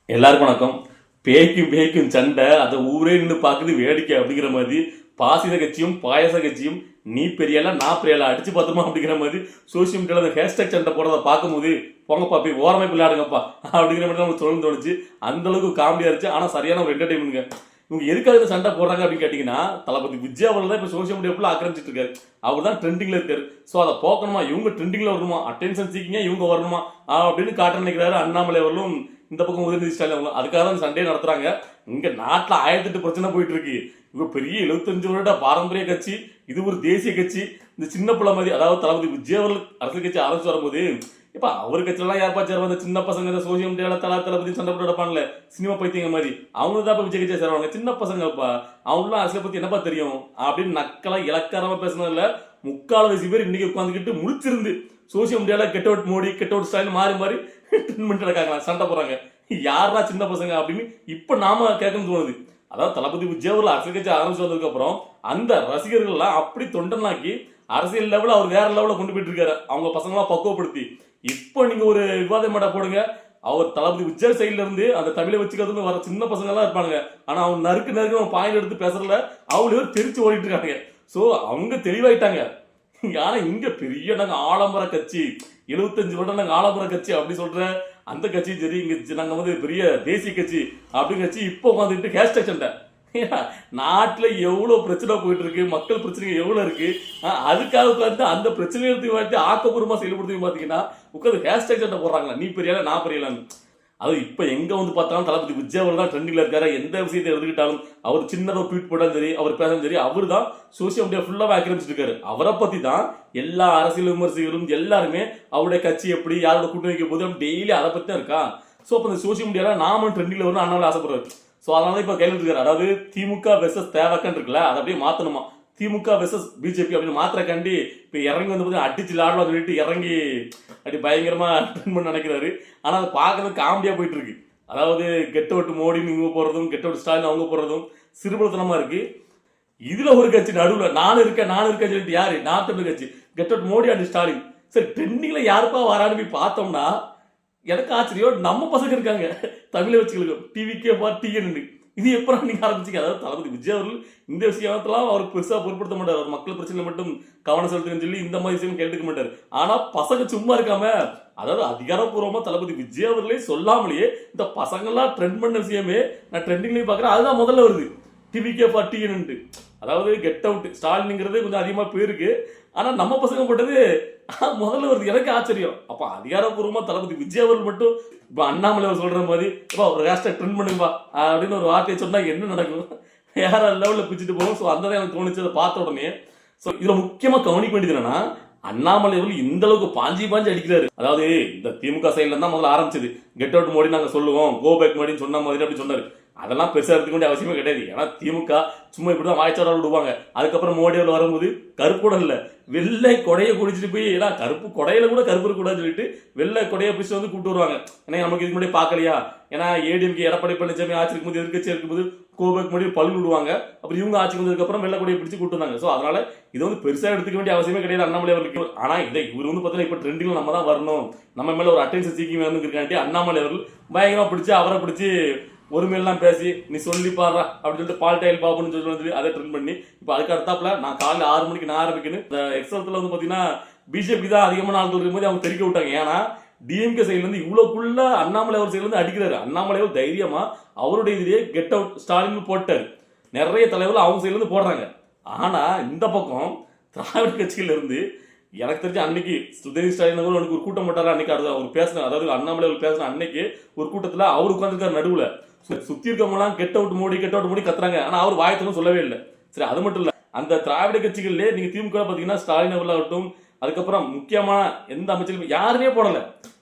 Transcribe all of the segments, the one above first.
எல்லாருக்கும் வணக்கம். பேய்க்கும் பேய்க்கும் சண்டை, அதை ஊரே நின்று பார்க்குது வேடிக்கை அப்படிங்கிற மாதிரி பாசித கட்சியும் பாயச கட்சியும் நீ பெரியால நான் பெரியால அடிச்சு பார்த்துமா அப்படிங்கிற மாதிரி சோசியல் மீடியாவில் அந்த ஹேஷ்டேக் சண்டை போடுறத பார்க்கும்போது போங்கப்பா போய் ஓரமை விளையாடுங்கப்பா அப்படிங்கிற மாதிரி நமக்கு சொல்லணும்னு தோணுச்சு. அந்த அளவுக்கு காமெடியா இருந்துச்சு. ஆனால் சரியான ஒரு என்டர்டைன்மெண்ட்ங்க. இவங்க எதுக்காக இந்த சண்டை போடுறாங்க அப்படின்னு கேட்டீங்கன்னா, தளபதி விஜய் அவர்கள் தான் இப்போ சோசியல் மீடியா ஃபுல்லாக ஆக்கிரமிச்சிட்டு இருக்காரு. அவர் தான் ட்ரெண்டிங்ல இருக்காரு. ஸோ அதை போக்கணுமா, இவங்க ட்ரெண்டிங்ல வரணுமா, அட்டென்ஷன் சீக்கிங்க இவங்க வரணுமா அப்படின்னு காட்ட நினைக்கிறாரு அண்ணாமலை அவர்களும் இந்த பக்கம் உதயநிதி ஸ்டாலின் அவங்களும். அதுக்காக தான் சண்டே நடத்துறாங்க. இங்க நாட்டில் 1008 பிரச்சனை போயிட்டு இருக்கு. இவங்க பெரிய 75 வருட பாரம்பரிய கட்சி, இது ஒரு தேசிய கட்சி. இந்த சின்ன பிள்ளை மாதிரி, அதாவது தளபதி விஜய் அவர்கள் அரசியல் கட்சி ஆரம்பிச்சு வரும்போது இப்ப அவர் கட்சியெல்லாம் யார் சேருவாங்க? இந்த சின்ன பசங்க சோசியல் மீடியால தளபதி சண்டை போட்டு நடப்பாங்கல்ல, சினிமா பைத்தியங்க மாதிரி, அவங்க தான் இப்ப விஜய் கட்சியை சேருவாங்க. சின்ன பசங்கப்பா, அவங்களும் அரசியலை பத்தி என்னப்பா தெரியும் அப்படின்னு நக்கலா இலக்காரமா பேசினதுல 3/4 பேர் இன்னைக்கு உட்காந்துக்கிட்டு முடிச்சிருந்து சோசியல் மீடியால get out Modi, get out style மாறி மாறி ட்ரீட்மெண்ட் நடக்காங்களா, சண்டை போறாங்க. யாரா சின்ன பசங்க அப்படின்னு இப்ப நாம கேட்கணும்னு தோணுது. அதாவது தளபதி விஜய் அவர்கள் அரசியல் கட்சி ஆரம்பிச்சு வந்ததுக்கு அப்புறம் அந்த ரசிகர்கள்லாம் அப்படி தொண்டனாக்கி அரசியல் லெவலில் அவர் வேற லெவலில் கொண்டு போயிட்டு இருக்காரு, அவங்க பசங்களாம் பக்குவப்படுத்தி. இப்போ நீங்க ஒரு விவாதம் மேடா போடுங்க, அவர் தளபதி விஜய் சைட்ல இருந்து அந்த தமிழை வச்சுக்கிறது வர சின்ன பசங்க எல்லாம் இருப்பாங்க. ஆனா அவங்க நறுக்கு அவன் பாயிண்ட் எடுத்து பேசுறதுல அவங்களே தெரிச்சு ஓடிட்டு இருக்காங்க. சோ அவங்க தெளிவாயிட்டாங்க. ஆனா இங்க பெரிய நாங்க ஆலம்பர கட்சி, 75 வருடம் நாங்க ஆலம்பர கட்சி அப்படி சொல்ற அந்த கட்சி சரி, இங்க நாங்க வந்து பெரிய தேசிய கட்சி அப்படின்னு கட்சி இப்போ உட்காந்துட்டு ஹேஷ்டேக் சண்டை. நாட்டுல எவ்வளவு பிரச்சனை போயிட்டு இருக்கு, மக்கள் பிரச்சனைகள் எவ்வளவு இருக்கு, அதுக்காக உட்காந்து அந்த பிரச்சனைகளை ஆக்கப்பூர்வமா செயல்படுத்தி பாத்தீங்கன்னா உட்காந்து ஹேஷ்டேக் சண்டை போடுறாங்களா, நீ பெரியால நான் பெரியலான்னு. அது இப்ப எங்க வந்து பார்த்தாலும் தளபதி விஜய் அவர் தான் ட்ரெண்டிங்ல இருக்காரு. எந்த விஷயத்தை எடுத்துக்கிட்டாலும் அவர் சின்னதாக ட்வீட் போட்டாலும் சரி, அவர் பேசும் சரி, அவர் தான் சோசியல் மீடியா ஃபுல்லாக ஆக்கிரமிச்சிட்டு இருக்காரு. அவரை பத்தி தான் எல்லா அரசியல் விமர்சகர்களும் எல்லாருமே அவருடைய கட்சி எப்படி யாரோட கூட்டணி வைக்க போது டெய்லி அதை பத்தி தான் இருக்கா. ஸோ அப்போ இந்த சோசியல் மீடியால நாம ட்ரெண்டிங்ல வரணும் அண்ணாமலை ஆசைப்படுறாரு. ஸோ அதனால இப்போ கையில் இருக்காரு. அதாவது திமுக வெர்சஸ் தேவக்கன்னு இருக்குல்ல, அதை அப்படியே மாத்தணுமா, திமுக வெர்சஸ் பிஜேபி அப்படின்னு மாத்திரக்காண்டி இப்போ இறங்கி வந்து பார்த்தீங்கன்னா அடிச்சு லாடலாம் சொல்லிட்டு இறங்கி அப்படி பயங்கரமா ட்ரெண்ட் நினைக்கிறாரு. ஆனால் அதை பார்க்கறது காமெடியா போயிட்டு இருக்கு. அதாவது கெட் அவுட் மோடின்னு இவங்க போடுறதும், கெட் அவுட் ஸ்டாலின் அவங்க போடுறதும் சிறுபலத்தனமா இருக்கு. இதுல ஒரு கட்சி நடுவில் நான் இருக்கேன் சொல்லிட்டு யாரு, நான் தமிழ் கட்சி, get out Modi and Stalin. சரி, ட்ரெண்டிங்ல யாருப்பா வரான்னு போய் பார்த்தோம்னா எனக்கு ஆச்சரியம், நம்ம பசங்க இருக்காங்க தமிழை வச்சுக்களுக்கு டிவிக்கே டிஎன்னு. இது எப்பறம் நீங்க ஆரம்பிச்சீங்க? அதாவது தளபதி விஜய் அவர்கள் இந்த விஷயத்தெல்லாம் அவருக்கு பெருசா பொருட்படுத்த மாட்டார். அவர் மக்கள் பிரச்சனை மட்டும் கவனம் செலுத்துன்னு சொல்லி இந்த மாதிரி விஷயம் கேட்டுக்க மாட்டார். ஆனா பசங்க சும்மா இருக்காம, அதாவது அதிகாரப்பூர்வமா தளபதி விஜய் அவர்களே சொல்லாமலேயே இந்த பசங்கள்லாம் ட்ரெண்ட் பண்ண விஷயமே நான் ட்ரெண்டிங்லயும் பாக்குறேன். அதுதான் முதல்ல வருது, டிவிக்கே டிஎன்னு. அதாவது கெட் அவுட் ஸ்டாலின்ங்கிறது கொஞ்சம் அதிகமா போயிருக்கு. ஆனா நம்ம பசங்க போட்டது முதல்ல வருது. எனக்கு ஆச்சரியம். அப்ப அதிகாரப்பூர்வமா தளபதி விஜய் அவர்கள் மட்டும் இப்ப அண்ணாமலை அவர் சொல்ற மாதிரி ஒரு ஹேஷ்டாக் ட்ரெண்ட் பண்ணுங்கப்பா அப்படின்னு ஒரு வார்த்தையை சொன்னா என்ன நடக்கும், வேற லெவல்ல பிச்சுட்டு போகும். ஸோ அந்த எனக்கு தோணுச்சு அதை பார்த்த உடனே. ஸோ இதுல முக்கியமா கவனிக்க வேண்டியது என்னன்னா, அண்ணாமலை அவர்கள் இந்த அளவுக்கு பாஞ்சி அடிக்கிறாரு. அதாவது இந்த திமுக சைட்ல தான் முதல்ல ஆரம்பிச்சது, கெட் அவுட் மோடி நாங்க சொல்லுவோம், கோ பேக் மோடின்னு சொன்ன மாதிரி அப்படி சொன்னாரு. அதெல்லாம் பெருசா எடுத்துக்க வேண்டிய அவசியமே கிடையாது. ஏன்னா திமுக சும்மா இப்படிதான் வாய்ச்சாட விடுவாங்க. அதுக்கப்புறம் மோடி அவர்கள் வரும்போது கருப்பு இல்ல வெள்ளை கொடையை குடிச்சிட்டு போய், ஏன்னா கருப்பு கொடையில கூட கருப்பு இருக்கக்கூடாதுன்னு சொல்லிட்டு வெள்ளை கொடையை பிடிச்சி வந்து கூப்பிட்டு வருவாங்க. ஏன்னா நமக்கு இதுக்கு முன்னாடி பார்க்கலையா, ஏன்னா ஏடிஎம்கே எடப்பாடி பழனிசாமி ஆட்சி இருக்கும்போது எதிர்கட்சி இருக்கும்போது கோபேக் மோடி பழு விடுவாங்க. அப்புறம் இவங்க ஆட்சிக்கு வந்ததுக்கு அப்புறம் வெள்ளை கொடையை பிடிச்சி கூட்டு வந்தாங்க. ஸோ அதனால இது வந்து பெருசா எடுத்துக்க வேண்டிய அவசியமே கிடையாது அண்ணாமலை அவர்களுக்கு. ஆனா இதை இவர் வந்து பார்த்தீங்கன்னா இப்ப ட்ரெண்டிங்ல நம்ம தான் வரணும், நம்ம மேல ஒரு அட்டென்ஷன் சீக்கிங் வேணும்னு அண்ணாமலை அவர்கள் பயங்கரமா பிடிச்சி அவரை பிடிச்சி ஒருமையெல்லாம் பேசி நீ சொல்லி பாடுறா அப்படின்னு சொல்லிட்டு பால்டைல் பாபுன்னு சொல்லி அதை ட்ரெண்ட் பண்ணி இப்போ அதுக்கு அடுத்தாப்புல நான் காலையில் 6 மணிக்கு நான் ஆரம்பிக்கணும். இந்த எக்ஸலத்துல வந்து பார்த்தீங்கன்னா பிஜேபி தான் அதிகமான ஆட்கள் இருக்கும்போது அவங்க தெரிவிக்க விட்டாங்க. ஏன்னா டிஎம்கே சைட்ல இருந்து இவ்வளவுக்குள்ள அண்ணாமலை அவர் சைட்ல இருந்து அடிக்கிறாரு. அண்ணாமலை அவர் தைரியமா அவருடைய இதிலேயே கெட் அவுட் ஸ்டாலின் போட்டாரு. நிறைய தலைவர்கள் அவங்க சைட்ல இருந்து போடுறாங்க. ஆனா இந்த பக்கம் திராவிட கட்சியில இருந்து எனக்கு தெரிஞ்ச அன்னைக்கு உதயநிதி ஸ்டாலின் அவருக்கு ஒரு கூட்டம் போட்டாரு. அன்னைக்கு அவர் பேசின, அதாவது அண்ணாமலை அவர் பேசின அன்னைக்கு ஒரு கூட்டத்துல அவர் உட்காந்துருக்காரு நடுவுல. சுத்தி இருக்கவங்கலாம் கெட் அவுட் மோடி கத்துறாங்க. ஆனா அவர் வாயத்தனும் சொல்லவே இல்லை. சரி, அது மட்டும் இல்ல, அந்த திராவிட கட்சிகள்ல நீங்க திமுக பாத்தீங்கன்னா ஸ்டாலின் அவர்களாகட்டும், அதுக்கப்புறம் முக்கியமான எந்த அமைச்சர்களும் யாருமே போடல.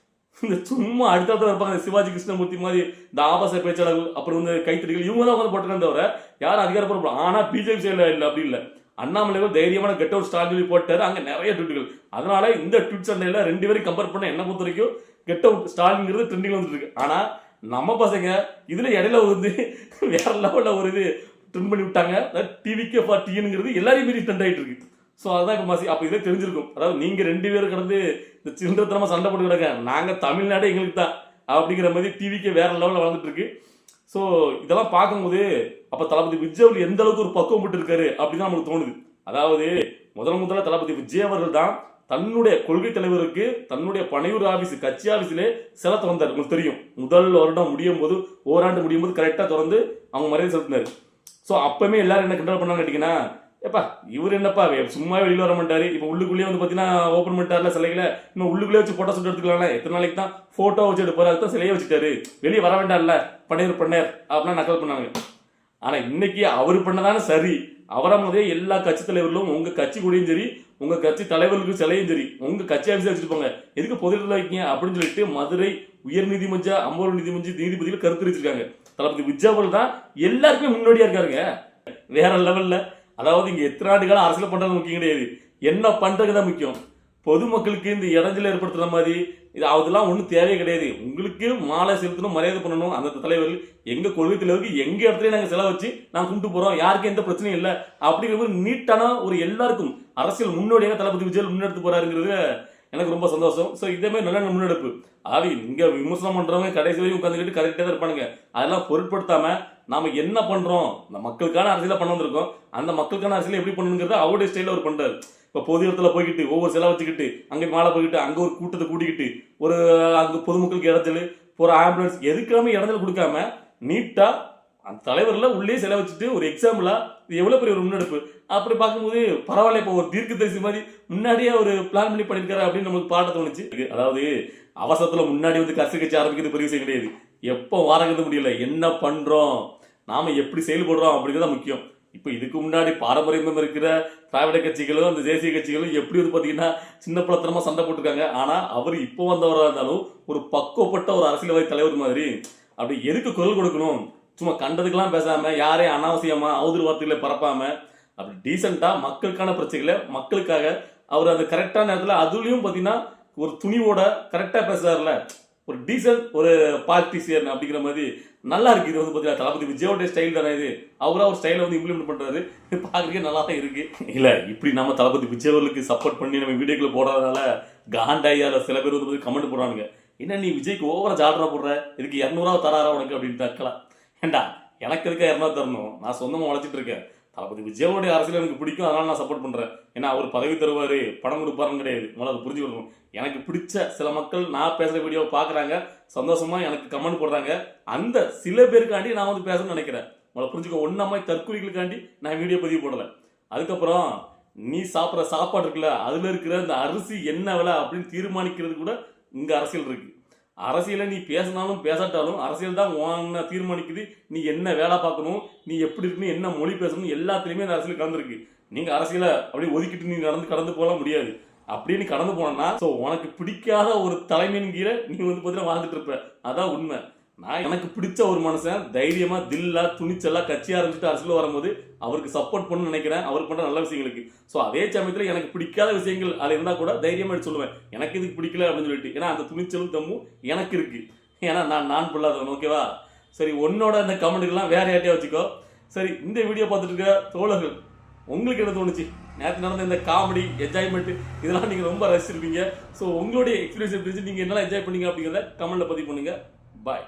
இந்த சும்மா அடுத்த இருப்பாங்க, சிவாஜி கிருஷ்ணமூர்த்தி மாதிரி இந்த ஆபாச பேச்சாளர்கள், அப்புறம் வந்து கைத்தறிகள், இவங்க தான் வந்து போட்டுருக்காங்க தவிர யாரும் அதிகாரப்பூர்வம். ஆனா பிஜேபி சைட்ல இல்ல, அப்படி இல்ல. அண்ணாமலை தைரியமான கெட் அவுட் ஸ்டாலின் போட்டாரு. அங்க நிறைய ட்வீட்டுகள். அதனால இந்த ட்வீட் சண்டையில 2 பேரும் கம்பேர் பண்ண என்ன பொறுத்த வரைக்கும் கெட் அவுட் ஸ்டாலின்ங்கிறது ட்ரெண்டிங் வந்துட்டு இருக்கு. ஆனா நம்ம பசங்க இதுல இடையில வந்து வேற லெவல்ல ஒரு இது ட்ரெண்ட் பண்ணி விட்டாங்க. டிவிக்கே டிஎன்ங்கிறது எல்லாரையும் மீறி ட்ரெண்ட் ஆயிட்டு இருக்கு. ஸோ அதுதான் இப்போ மாசி. அப்போ இதே தெரிஞ்சிருக்கும். அதாவது நீங்க 2 பேரும் கடந்து இந்த சில்லறத்தனமா சண்டை போட்டு கிடக்க, நாங்க தமிழ்நாடு எங்களுக்கு தான், அப்படிங்கிற மாதிரி டிவிக்கே வேற லெவலில் வளர்ந்துட்டு இருக்கு. ஸோ இதெல்லாம் பார்க்கும்போது அப்போ தளபதி விஜய் அவர்கள் எந்த அளவுக்கு ஒரு பக்குவம் பட்டு இருக்காரு அப்படின்னு நமக்கு தோணுது. அதாவது முதல்ல தளபதி விஜய் அவர்கள் தான் தன்னுடைய கொள்கை தலைவருக்கு தன்னுடைய பனையூர் ஆபீஸ் கட்சி ஆபீஸ்ல சிலை திறந்தார். உங்களுக்கு தெரியும், முதல் வருடம் முடியும் போது, ஓராண்டு முடியும் போது கரெக்டாக திறந்து அவங்க மரியாதை செலுத்தினார். ஸோ அப்பவுமே எல்லாரும் என்ன கிண்டல் பண்ணாங்க கேட்டீங்கன்னா, ஏப்பா இவர் என்னப்பா சும்மா வெளியில் வர மாட்டாரு, இப்போ உள்ளுக்குள்ளேயே வந்து பார்த்தீங்கன்னா ஓப்பன் பண்ணிட்டார்ல சிலைகளை, இன்னும் உள்ளுக்குள்ளே வச்சு போட்டோ சுட்டு எடுத்துக்கலாம்ல, எத்தனை நாளைக்கு தான் ஃபோட்டோ வச்சு எடுப்பாரு, அதுதான் சிலையை வச்சுட்டாரு, வெளியே வர வேண்டாம்ல பனையூர் அப்படின்னா நக்கல் பண்ணாங்க. ஆனால் இன்னைக்கு அவர் பண்ணதானே சரி. அவரை முதலே எல்லா கட்சி தலைவர்களும் உங்க கட்சி கூடயும் சரி, உங்க கட்சி தலைவர்களுக்கு சிலையும் சரி, உங்க கட்சி ஆஃபீஸில் வச்சுருப்பாங்க, எதுக்கு பொதுவில் வைக்கீங்க அப்படின்னு சொல்லிட்டு மதுரை உயர் நீதிமன்ற அமர்வு நீதிபதிகள் கருத்து தெரிவிச்சிருக்காங்க. தளபதி விஜய் அவர்கள் தான் எல்லாருக்குமே முன்னோடியா இருக்காருங்க, வேற லெவல்ல. அதாவது இங்க எத்தனை ஆண்டு காலம் அரசியல் பண்றது முக்கியம் கிடையாது, என்ன பண்றதுதான் முக்கியம். பொதுமக்களுக்கு இந்த இடைஞ்சல ஏற்படுத்துற மாதிரி இது அதெல்லாம் ஒன்றும் தேவையே கிடையாது. உங்களுக்கு மாலை செலுத்தணும், மரியாதை பண்ணணும். அந்த தலைவர்கள் எங்க கொள்கை தலைவருக்கு எங்க இடத்துல நாங்கள் செலவு வச்சு நாங்கள் கும்பிட்டு போறோம், யாருக்கும் எந்த பிரச்சனையும் இல்லை அப்படிங்கிற ஒரு நீட்டான ஒரு எல்லாருக்கும் அரசியல் முன்னோடியாக தளபதி விஜய் முன்னெடுத்து போறாருங்கிறது எனக்கு ரொம்ப சந்தோஷம். ஸோ இதே மாதிரி நல்ல முன்னெடுப்பு. அதாவது இங்க விமர்சனம் பண்றவங்க கடைசி வரைக்கும் உட்காந்துக்கிட்டு கரெக்டாக தான் இருப்பானுங்க. அதெல்லாம் பொருட்படுத்தாம நாம என்ன பண்றோம், மக்களுக்கான அரசியல பண்ண வந்திருக்கோம், அந்த மக்களுக்கான அரசியல் எப்படி பண்ணணுங்கிறத அவருடைய ஸ்டைல அவர் பண்றாரு. இப்போ பொது இடத்துல போய்கிட்டு ஒவ்வொரு செலவு வச்சுக்கிட்டு அங்கே மாலை போய்கிட்டு அங்கே ஒரு கூட்டத்தை கூட்டிக்கிட்டு ஒரு அங்கே பொதுமக்களுக்கு இடத்துல ஒரு ஆம்புலன்ஸ் எதுக்காம இடத்துல கொடுக்காம நீட்டா அந்த தலைவரில் உள்ளே செலவு வச்சுட்டு ஒரு எக்ஸாம்பிளா இது எவ்வளோ பெரிய ஒரு முன்னெடுப்பு. அப்படி பார்க்கும்போது பரவாயில்ல, இப்போ ஒரு தீர்க்க தரிசி மாதிரி முன்னாடியே ஒரு பிளான் பண்ணி பண்ணியிருக்காரு அப்படின்னு நமக்கு பாட தோணுச்சு. அதாவது அவசரத்தில் முன்னாடி வந்து கட்சி ஆரம்பிக்கிறது பெரிய விஷயம் கிடையாது, எப்போ வாரங்கிறது முடியல, என்ன பண்றோம் நாம எப்படி செயல்படுறோம் அப்படிங்கிறத முக்கியம். இப்போ இதுக்கு முன்னாடி பாரம்பரியம் இருக்கிற திராவிட கட்சிகளும் அந்த தேசிய கட்சிகளும் எப்படி வந்து பார்த்தீங்கன்னா சின்ன பழத்தனமா சண்டை போட்டிருக்காங்க. ஆனால் அவர் இப்போ வந்தவராக இருந்தாலும் ஒரு பக்குவப்பட்ட ஒரு அரசியல்வாதி தலைவர் மாதிரி அப்படி எதுக்கு குரல் கொடுக்கணும், சும்மா கண்டதுக்கெல்லாம் பேசாம யாரையும் அனாவசியமா அவதூறு வார்த்தைகளை பரப்பாம அப்படி டீசெண்டா மக்களுக்கான பிரச்சனைகளை மக்களுக்காக அவர் அந்த கரெக்டான நேரத்தில் அதுலயும் பார்த்தீங்கன்னா ஒரு துணிவோட கரெக்டா பேசுறாருல, ஒரு டீசன்ட் ஒரு பார்ட்டிசியன் அப்படிங்கிற மாதிரி நல்லா இருக்கு. இது வந்து பார்த்தீங்கன்னா தளபதி விஜயோட ஸ்டைல் தானே இது, அவரா ஒரு ஸ்டைலை வந்து இம்ப்ளிமெண்ட் பண்றாரு, பார்க்கறதுக்கே நல்லா தான் இருக்கு. இல்ல இப்படி நம்ம தளபதி விஜய் அவர்களுக்கு சப்போர்ட் பண்ணி நம்ம வீடியோக்குள்ள போடுறதுனால காண்டாயில சில பேர் வந்து கமெண்ட் போடுறானுங்க, என்ன நீ விஜய்க்கு ஓவரா ஜாலரா போடுற, இதுக்கு 200 தராரா உனக்கு அப்படின்னு தக்கலாம். ஏண்டா எனக்கு இருக்க 200 தரணும், நான் சொந்தமா உழைச்சிட்டு இருக்கேன். தளபதி விஜயோடைய அரசியல் எனக்கு பிடிக்கும், அதனால நான் சப்போர்ட் பண்றேன். ஏன்னா அவர் பதவி தருவாரு பணம் கொடுப்பாருன்னு கிடையாது, முதல்ல அதை புரிஞ்சுக்கணும். எனக்கு பிடிச்ச சில மக்கள் நான் பேசுற வீடியோவை பாக்குறாங்க, சந்தோஷமா எனக்கு கமெண்ட் போடுறாங்க, அந்த சில பேருக்காண்டி நான் வந்து பேசணும்னு நினைக்கிறேன். முதல்ல புரிஞ்சுக்க, ஒன்னாம தற்கொலைகளுக்காண்டி நான் வீடியோ பதிவு போடல. அதுக்கப்புறம் நீ சாப்பிட்ற சாப்பாடு இருக்குல்ல, அதுல இருக்கிற இந்த அரிசி என்ன விலை அப்படின்னு தீர்மானிக்கிறது கூட இங்க அரசியல் இருக்கு. அரசியலை நீ பேசினாலும் பேசாட்டாலும் அரசியல் தான் உன்னை தீர்மானிக்குது, நீ என்ன வேலை பார்க்கணும், நீ எப்படி இருக்கணும், என்ன மொழி பேசணும், எல்லாத்துலேயுமே அந்த அரசியல் கலந்துருக்கு. நீங்க அரசியலை அப்படி ஒதுக்கிட்டு நீ கடந்து போகலாம் முடியாது. அப்படின்னு கடந்து போனா ஸோ உனக்கு பிடிக்காத ஒரு தலைமையின் கீழே நீ வந்து பார்த்தீங்கன்னா வாழ்ந்துட்டு இருப்ப, அதான் உண்மை. நான் எனக்கு பிடிச்ச ஒரு மனுஷன் தைரியமா தில்லா துணிச்சலா கட்சி ஆரம்பிச்சுட்டு அரசியல் வரும்போது அவருக்கு சப்போர்ட் பண்ணணும்னு நினைக்கிறேன், அவர் பண்ற நல்ல விஷயங்களுக்கு. ஸோ அதே சமயத்தில் எனக்கு பிடிக்காத விஷயங்கள் அதில் இருந்தால் கூட தைரியமா சொல்லுவேன், எனக்கு இதுக்கு பிடிக்கல அப்படின்னு சொல்லிட்டு. ஏன்னா அந்த துணிச்சலும் தம்மும் எனக்கு இருக்கு, ஏன்னா நான் பொல்லாதவன். ஓகேவா? சரி, உன்னோட அந்த கமெண்ட்டுக்கெல்லாம் வேற யார்ட்டையா வச்சுக்கோ. சரி, இந்த வீடியோ பார்த்துட்டு இருக்க தோழர்கள் உங்களுக்கு என்ன தோணுச்சு? நேற்று நடந்த இந்த காமெடி என்ஜாய்மெண்ட் இதெல்லாம் நீங்க ரொம்ப ரசிச்சிருப்பீங்க. ஸோ உங்களுடைய எக்ஸ்பீரியன்ஸ் எப்படி, நீங்க என்னெல்லாம் என்ஜாய் பண்ணீங்க அப்படிங்கிறத கமெண்ட்ல பதிவு பண்ணுங்க. பாய்.